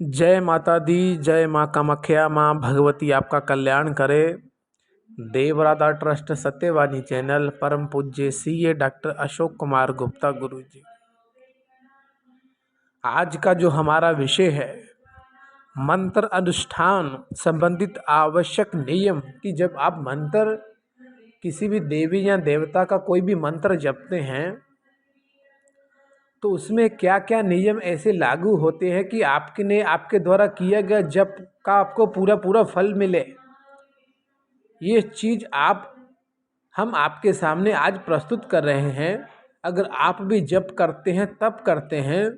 जय माता दी। जय माँ कामाख्या, माँ भगवती आपका कल्याण करे। देवराधा ट्रस्ट सत्यवाणी चैनल, परम पूज्य सीए डॉक्टर अशोक कुमार गुप्ता गुरु जी। आज का जो हमारा विषय है, मंत्र अनुष्ठान संबंधित आवश्यक नियम, कि जब आप मंत्र किसी भी देवी या देवता का कोई भी मंत्र जपते हैं तो उसमें क्या क्या नियम ऐसे लागू होते हैं कि आपके द्वारा किया गया जप का आपको पूरा पूरा फल मिले। ये चीज़ हम आपके सामने आज प्रस्तुत कर रहे हैं। अगर आप भी जप करते हैं, तप करते हैं,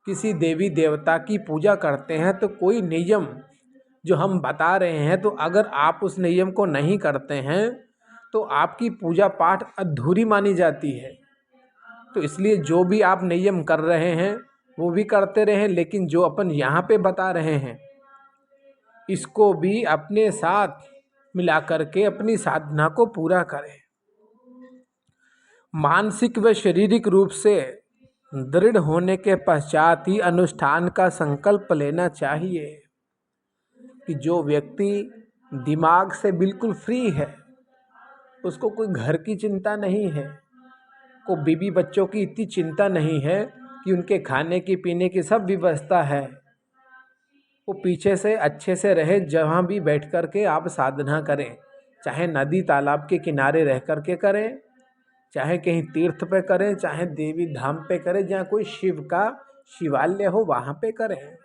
किसी देवी देवता की पूजा करते हैं, तो कोई नियम जो हम बता रहे हैं, तो अगर आप उस नियम को नहीं करते हैं तो आपकी पूजा पाठ अधूरी मानी जाती है। तो इसलिए जो भी आप नियम कर रहे हैं वो भी करते रहें, लेकिन जो अपन यहाँ पे बता रहे हैं इसको भी अपने साथ मिला करके अपनी साधना को पूरा करें। मानसिक व शारीरिक रूप से दृढ़ होने के पश्चात ही अनुष्ठान का संकल्प लेना चाहिए। कि जो व्यक्ति दिमाग से बिल्कुल फ्री है, उसको कोई घर की चिंता नहीं है, को बीवी बच्चों की इतनी चिंता नहीं है कि उनके खाने की पीने की सब व्यवस्था है, वो पीछे से अच्छे से रहे। जहाँ भी बैठ कर के आप साधना करें, चाहे नदी तालाब के किनारे रह कर के करें, चाहे कहीं तीर्थ पे करें, चाहे देवी धाम पे करें, जहाँ कोई शिव का शिवालय हो वहाँ पे करें।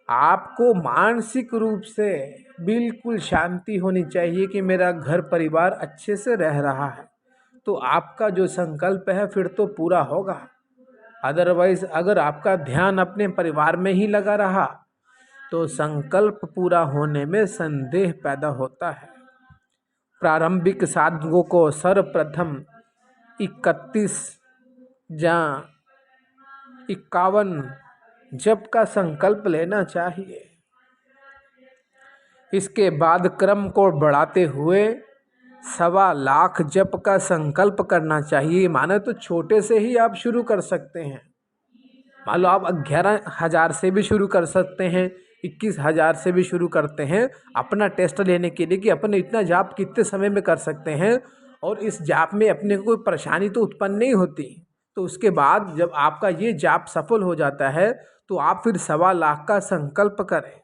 आपको मानसिक रूप से बिल्कुल शांति होनी चाहिए कि मेरा घर परिवार अच्छे से रह रहा है, तो आपका जो संकल्प है फिर तो पूरा होगा। अदरवाइज अगर आपका ध्यान अपने परिवार में ही लगा रहा तो संकल्प पूरा होने में संदेह पैदा होता है। प्रारंभिक साधकों को सर्वप्रथम 31 या 51 जप का संकल्प लेना चाहिए। इसके बाद क्रम को बढ़ाते हुए 1.25 लाख जप का संकल्प करना चाहिए। माने तो छोटे से ही आप शुरू कर सकते हैं। मान लो आप 11,000 से भी शुरू कर सकते हैं, 21,000 से भी शुरू करते हैं, अपना टेस्ट लेने के लिए कि अपन इतना जाप कितने समय में कर सकते हैं और इस जाप में अपने को कोई परेशानी तो उत्पन्न नहीं होती। तो उसके बाद जब आपका ये जाप सफल हो जाता है तो आप फिर 1.25 लाख का संकल्प करें।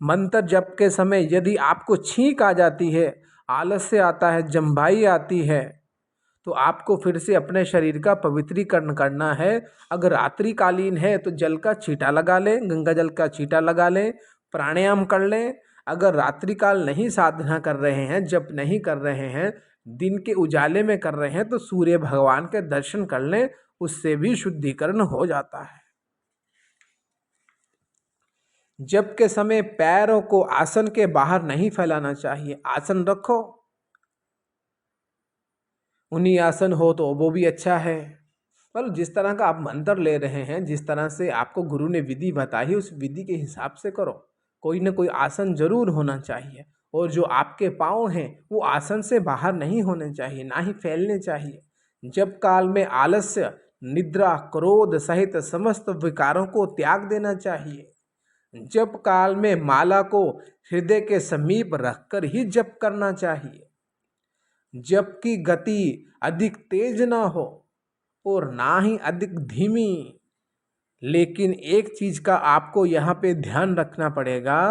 मंत्र जप के समय यदि आपको छींक आ जाती है, आलस्य आता है, जम्भाई आती है, तो आपको फिर से अपने शरीर का पवित्रीकरण करना है। अगर रात्रिकालीन है तो जल का छींटा लगा लें, गंगा जल का छींटा लगा लें, प्राणायाम कर लें। अगर रात्रिकाल नहीं साधना कर रहे हैं, जप नहीं कर रहे हैं, दिन के उजाले में कर रहे हैं, तो सूर्य भगवान के दर्शन कर लें, उससे भी शुद्धिकरण हो जाता है। जप के समय पैरों को आसन के बाहर नहीं फैलाना चाहिए। आसन रखो, उन्हीं आसन हो तो वो भी अच्छा है। मतलब जिस तरह का आप मंत्र ले रहे हैं, जिस तरह से आपको गुरु ने विधि बताई, उस विधि के हिसाब से करो। कोई ना कोई आसन जरूर होना चाहिए, और जो आपके पाँव हैं वो आसन से बाहर नहीं होने चाहिए, ना ही फैलने चाहिए। जप काल में आलस्य, निद्रा, क्रोध सहित समस्त विकारों को त्याग देना चाहिए। जप काल में माला को हृदय के समीप रखकर ही जप करना चाहिए। जप की गति अधिक तेज ना हो और ना ही अधिक धीमी। लेकिन एक चीज का आपको यहाँ पे ध्यान रखना पड़ेगा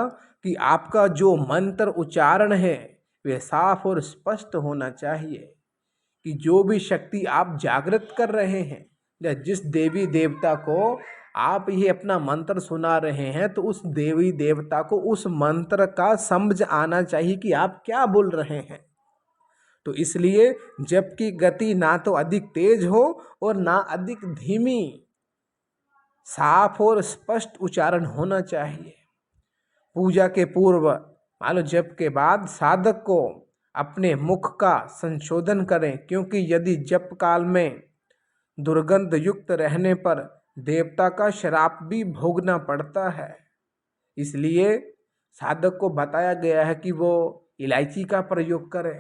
कि आपका जो मंत्र उच्चारण है वह साफ और स्पष्ट होना चाहिए। कि जो भी शक्ति आप जागृत कर रहे हैं या जिस देवी देवता को आप ये अपना मंत्र सुना रहे हैं, तो उस देवी देवता को उस मंत्र का समझ आना चाहिए कि आप क्या बोल रहे हैं। तो इसलिए जप की गति ना तो अधिक तेज हो और ना अधिक धीमी, साफ और स्पष्ट उच्चारण होना चाहिए। पूजा के पूर्व, मान लो जप के बाद, साधक को अपने मुख का संशोधन करें, क्योंकि यदि जप काल में दुर्गंध युक्त रहने पर देवता का श्राप भी भोगना पड़ता है। इसलिए साधक को बताया गया है कि वो इलायची का प्रयोग करे।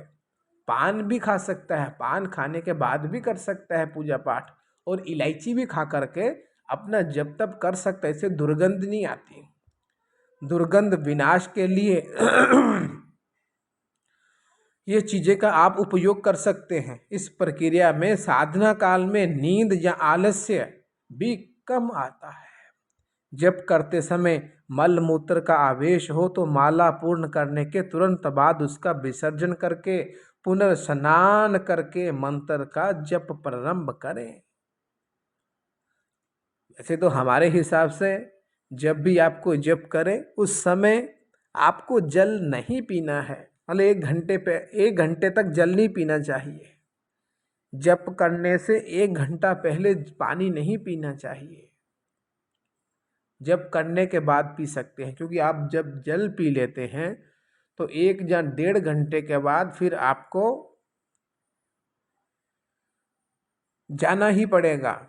पान भी खा सकता है, पान खाने के बाद भी कर सकता है पूजा पाठ, और इलायची भी खा करके अपना जप तप कर सकता है, इससे दुर्गंध नहीं आती। दुर्गंध विनाश के लिए ये चीज़ें का आप उपयोग कर सकते हैं। इस प्रक्रिया में साधना काल में नींद या आलस्य भी कम आता है। जप करते समय मल मूत्र का आवेश हो तो माला पूर्ण करने के तुरंत बाद उसका विसर्जन करके पुनर्स्नान करके मंत्र का जप प्रारंभ करें। वैसे तो हमारे हिसाब से जब भी आपको जप करें उस समय आपको जल नहीं पीना है, मतलब 1 घंटे तक जल नहीं पीना चाहिए। जप करने से 1 घंटा पहले पानी नहीं पीना चाहिए। जप करने के बाद पी सकते हैं, क्योंकि आप जब जल पी लेते हैं तो 1 या 1.5 घंटे के बाद फिर आपको जाना ही पड़ेगा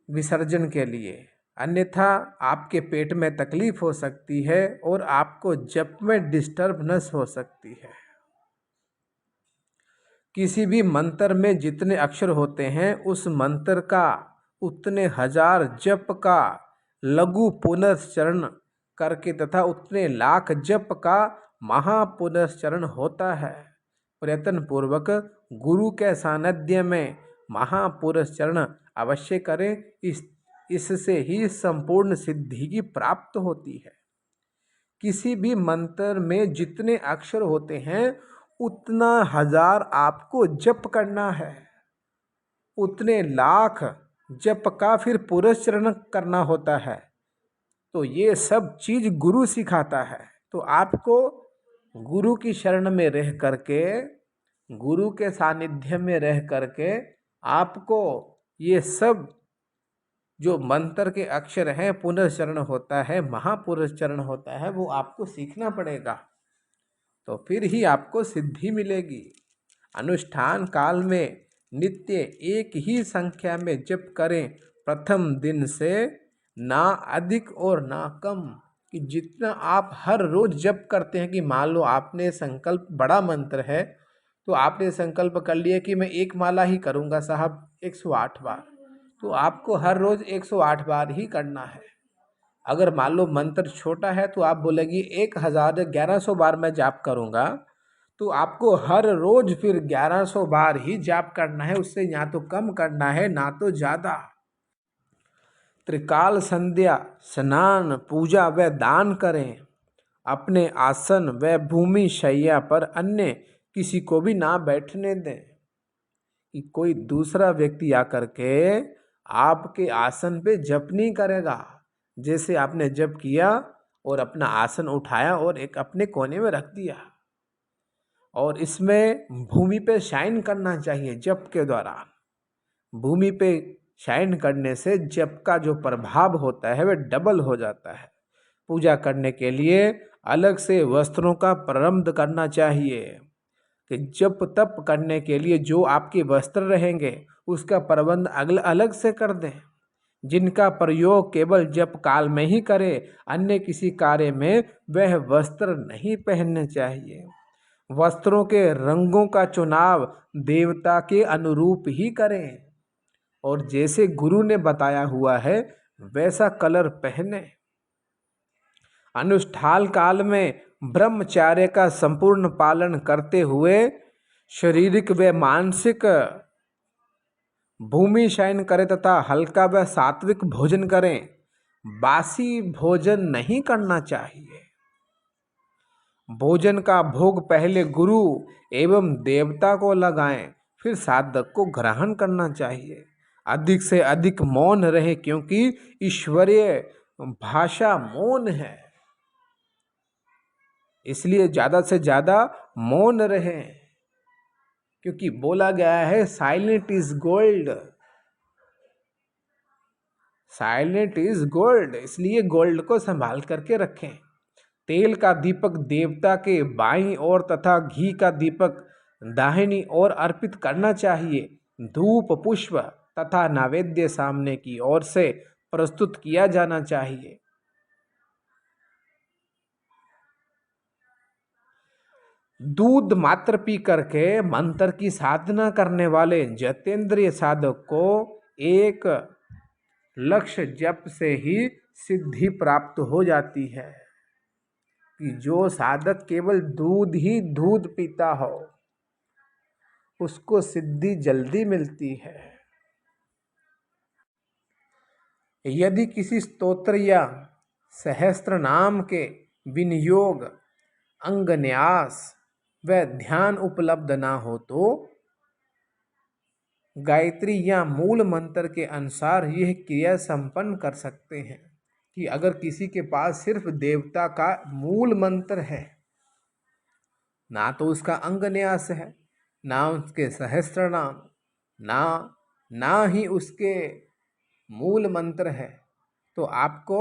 विसर्जन के लिए, अन्यथा आपके पेट में तकलीफ हो सकती है और आपको जप में डिस्टर्बनेस हो सकती है। किसी भी मंत्र में जितने अक्षर होते हैं उस मंत्र का उतने 1000 जप का लघु पुनश्चरण करके तथा उतने लाख जप का महापुनश्चरण होता है। प्रयत्न पूर्वक गुरु के सानिध्य में महापुनश्चरण अवश्य करें। इससे ही संपूर्ण सिद्धि की प्राप्त होती है। किसी भी मंत्र में जितने अक्षर होते हैं उतना 1000 आपको जप करना है, उतने लाख जप का फिर पुनश्चरण करना होता है। तो ये सब चीज गुरु सिखाता है। तो आपको गुरु की शरण में रह करके, गुरु के सानिध्य में रह करके आपको ये सब जो मंत्र के अक्षर हैं, पुनश्चरण होता है, महापुनश्चरण होता है, वो आपको सीखना पड़ेगा, तो फिर ही आपको सिद्धि मिलेगी। अनुष्ठान काल में नित्य एक ही संख्या में जप करें, प्रथम दिन से ना अधिक और ना कम। कि जितना आप हर रोज जप करते हैं, कि मान लो आपने संकल्प, बड़ा मंत्र है तो आपने संकल्प कर लिया कि मैं 1 माला ही करूँगा साहब 108 बार, तो आपको हर रोज 108 बार ही करना है। अगर मान लो मंत्र छोटा है तो आप बोलेगी 1100 बार मैं जाप करूँगा, तो आपको हर रोज फिर 1100 बार ही जाप करना है, उससे ना तो कम करना है ना तो ज़्यादा। त्रिकाल संध्या, स्नान, पूजा व दान करें। अपने आसन व भूमि शैया पर अन्य किसी को भी ना बैठने दें, कि कोई दूसरा व्यक्ति आकर के आपके आसन पे जप नहीं करेगा। जैसे आपने जप किया और अपना आसन उठाया और एक अपने कोने में रख दिया, और इसमें भूमि पे शाइन करना चाहिए। जप के दौरान भूमि पे शाइन करने से जप का जो प्रभाव होता है वह डबल हो जाता है। पूजा करने के लिए अलग से वस्त्रों का प्रबंध करना चाहिए, कि जप तप करने के लिए जो आपके वस्त्र रहेंगे उसका प्रबंध अलग से कर दें, जिनका प्रयोग केवल जप काल में ही करें, अन्य किसी कार्य में वह वस्त्र नहीं पहनने चाहिए। वस्त्रों के रंगों का चुनाव देवता के अनुरूप ही करें, और जैसे गुरु ने बताया हुआ है वैसा कलर पहने। अनुष्ठान काल में ब्रह्मचर्य का संपूर्ण पालन करते हुए शारीरिक व मानसिक भूमि शयन करें तथा हल्का व सात्विक भोजन करें। बासी भोजन नहीं करना चाहिए। भोजन का भोग पहले गुरु एवं देवता को लगाएं, फिर साधक को ग्रहण करना चाहिए। अधिक से अधिक मौन रहे, क्योंकि ईश्वरीय भाषा मौन है, इसलिए ज़्यादा से ज़्यादा मौन रहें, क्योंकि बोला गया है silent is gold, silent is gold, इसलिए गोल्ड को संभाल करके रखें। तेल का दीपक देवता के बाईं ओर तथा घी का दीपक दाहिनी ओर अर्पित करना चाहिए। धूप पुष्प तथा नैवेद्य सामने की ओर से प्रस्तुत किया जाना चाहिए। दूध मात्र पी करके मंत्र की साधना करने वाले जितेंद्रिय साधक को एक लक्ष्य जप से ही सिद्धि प्राप्त हो जाती है। कि जो साधक केवल दूध ही दूध पीता हो उसको सिद्धि जल्दी मिलती है। यदि किसी स्तोत्र या सहस्त्र नाम के विनियोग, अंगन्यास व ध्यान उपलब्ध ना हो तो गायत्री या मूल मंत्र के अनुसार यह क्रिया संपन्न कर सकते हैं। कि अगर किसी के पास सिर्फ देवता का मूल मंत्र है, ना तो उसका अंगन्यास है, ना उसके सहस्त्र नाम, ना ही उसके मूल मंत्र है, तो आपको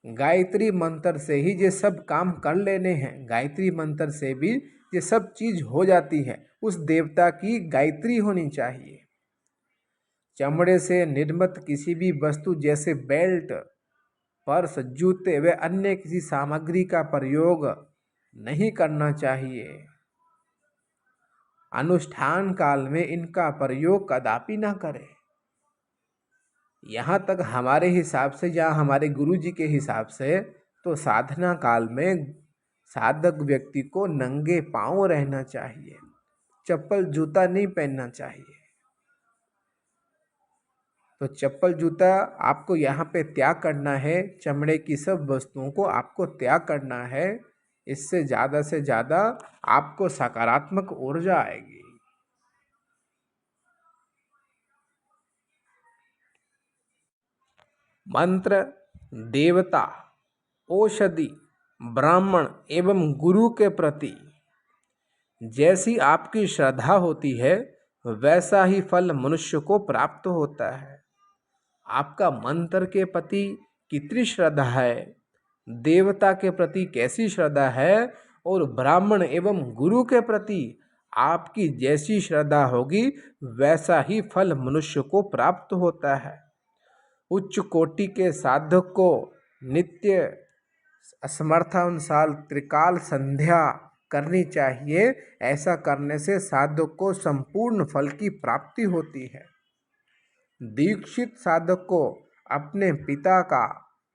गायत्री मंत्र से ही ये सब काम कर लेने हैं। गायत्री मंत्र से भी ये सब चीज हो जाती है। उस देवता की गायत्री होनी चाहिए। चमड़े से निर्मित किसी भी वस्तु जैसे बेल्ट, पर्स, जूते व अन्य किसी सामग्री का प्रयोग नहीं करना चाहिए। अनुष्ठान काल में इनका प्रयोग कदापि ना करें। यहाँ तक हमारे हिसाब से या हमारे गुरु जी के हिसाब से तो साधना काल में साधक व्यक्ति को नंगे पांव रहना चाहिए, चप्पल जूता नहीं पहनना चाहिए। तो चप्पल जूता आपको यहाँ पे त्याग करना है, चमड़े की सब वस्तुओं को आपको त्याग करना है। इससे ज़्यादा से ज़्यादा आपको सकारात्मक ऊर्जा आएगी। मंत्र, देवता, औषधि, ब्राह्मण एवं गुरु के प्रति जैसी आपकी श्रद्धा होती है वैसा ही फल मनुष्य को प्राप्त होता है। आपका मंत्र के प्रति कितनी श्रद्धा है, देवता के प्रति कैसी श्रद्धा है और ब्राह्मण एवं गुरु के प्रति आपकी जैसी श्रद्धा होगी वैसा ही फल मनुष्य को प्राप्त होता है। उच्च कोटि के साधक को नित्य असमर्थानुसार त्रिकाल संध्या करनी चाहिए। ऐसा करने से साधक को संपूर्ण फल की प्राप्ति होती है। दीक्षित साधक को अपने पिता का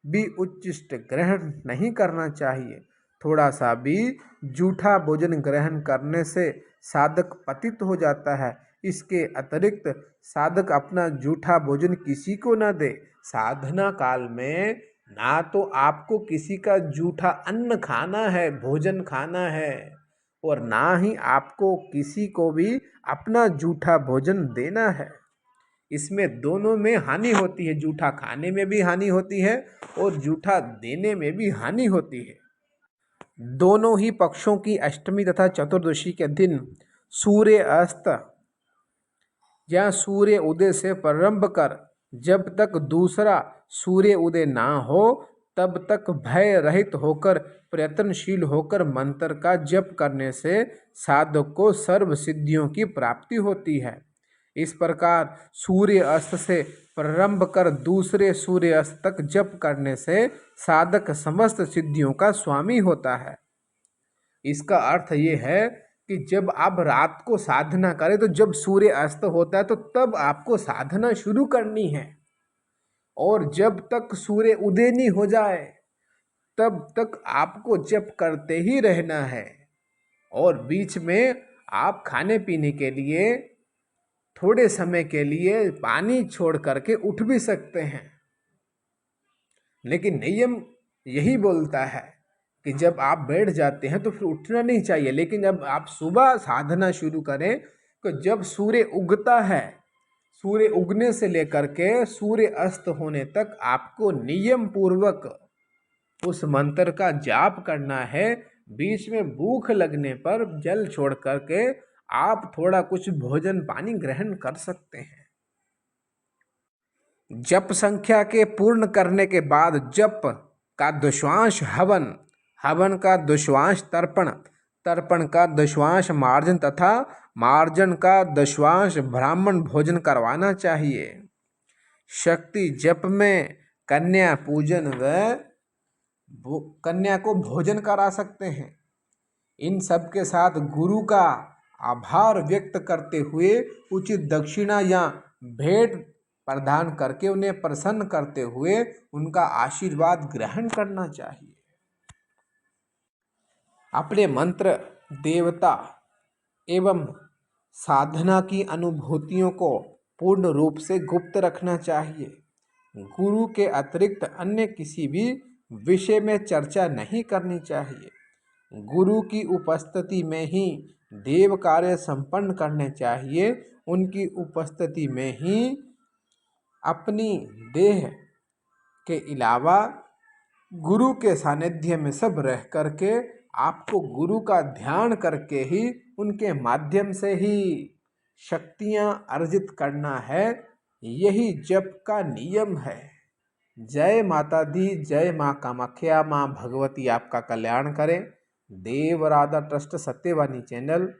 भी उच्चिष्ट ग्रहण नहीं करना चाहिए। थोड़ा सा भी जूठा भोजन ग्रहण करने से साधक पतित हो जाता है। इसके अतिरिक्त साधक अपना जूठा भोजन किसी को न दे। साधना काल में ना तो आपको किसी का जूठा अन्न खाना है, भोजन खाना है, और ना ही आपको किसी को भी अपना जूठा भोजन देना है। इसमें दोनों में हानि होती है। जूठा खाने में भी हानि होती है और जूठा देने में भी हानि होती है। दोनों ही पक्षों की अष्टमी तथा चतुर्दशी के दिन सूर्य अस्त या सूर्य उदय से प्रारंभ कर जब तक दूसरा सूर्य उदय ना हो तब तक भय रहित होकर प्रयत्नशील होकर मंत्र का जप करने से साधक को सर्व सिद्धियों की प्राप्ति होती है। इस प्रकार सूर्य अस्त से प्रारंभ कर दूसरे सूर्य अस्त तक जप करने से साधक समस्त सिद्धियों का स्वामी होता है। इसका अर्थ ये है कि जब आप रात को साधना करें तो जब सूर्य अस्त होता है तो तब आपको साधना शुरू करनी है, और जब तक सूर्य उदय नहीं हो जाए तब तक आपको जप करते ही रहना है। और बीच में आप खाने पीने के लिए थोड़े समय के लिए पानी छोड़ करके उठ भी सकते हैं, लेकिन नियम यही बोलता है कि जब आप बैठ जाते हैं तो फिर उठना नहीं चाहिए। लेकिन जब आप सुबह साधना शुरू करें तो जब सूर्य उगता है, सूर्य उगने से लेकर के सूर्य अस्त होने तक आपको नियम पूर्वक उस मंत्र का जाप करना है। बीच में भूख लगने पर जल छोड़ करके आप थोड़ा कुछ भोजन पानी ग्रहण कर सकते हैं। जप संख्या के पूर्ण करने के बाद जप का दशवांश हवन, हवन का दशवांश तर्पण, तर्पण का दशवांश मार्जन तथा मार्जन का दशवांश ब्राह्मण भोजन करवाना चाहिए। शक्ति जप में कन्या पूजन व कन्या को भोजन करा सकते हैं। इन सब के साथ गुरु का आभार व्यक्त करते हुए उचित दक्षिणा या भेंट प्रदान करके उन्हें प्रसन्न करते हुए उनका आशीर्वाद ग्रहण करना चाहिए। अपने मंत्र, देवता एवं साधना की अनुभूतियों को पूर्ण रूप से गुप्त रखना चाहिए। गुरु के अतिरिक्त अन्य किसी भी विषय में चर्चा नहीं करनी चाहिए। गुरु की उपस्थिति में ही देव कार्य संपन्न करने चाहिए। उनकी उपस्थिति में ही अपनी देह के अलावा गुरु के सानिध्य में सब रह करके आपको गुरु का ध्यान करके ही उनके माध्यम से ही शक्तियां अर्जित करना है। यही जप का नियम है। जय माता दी, जय माँ कामाख्या, माँ भगवती आपका कल्याण करें। Dev Radha trust Satyavani channel,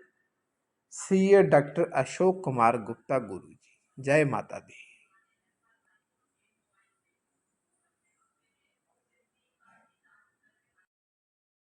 CA doctor Ashok Kumar Gupta Guru ji. जय माता दी।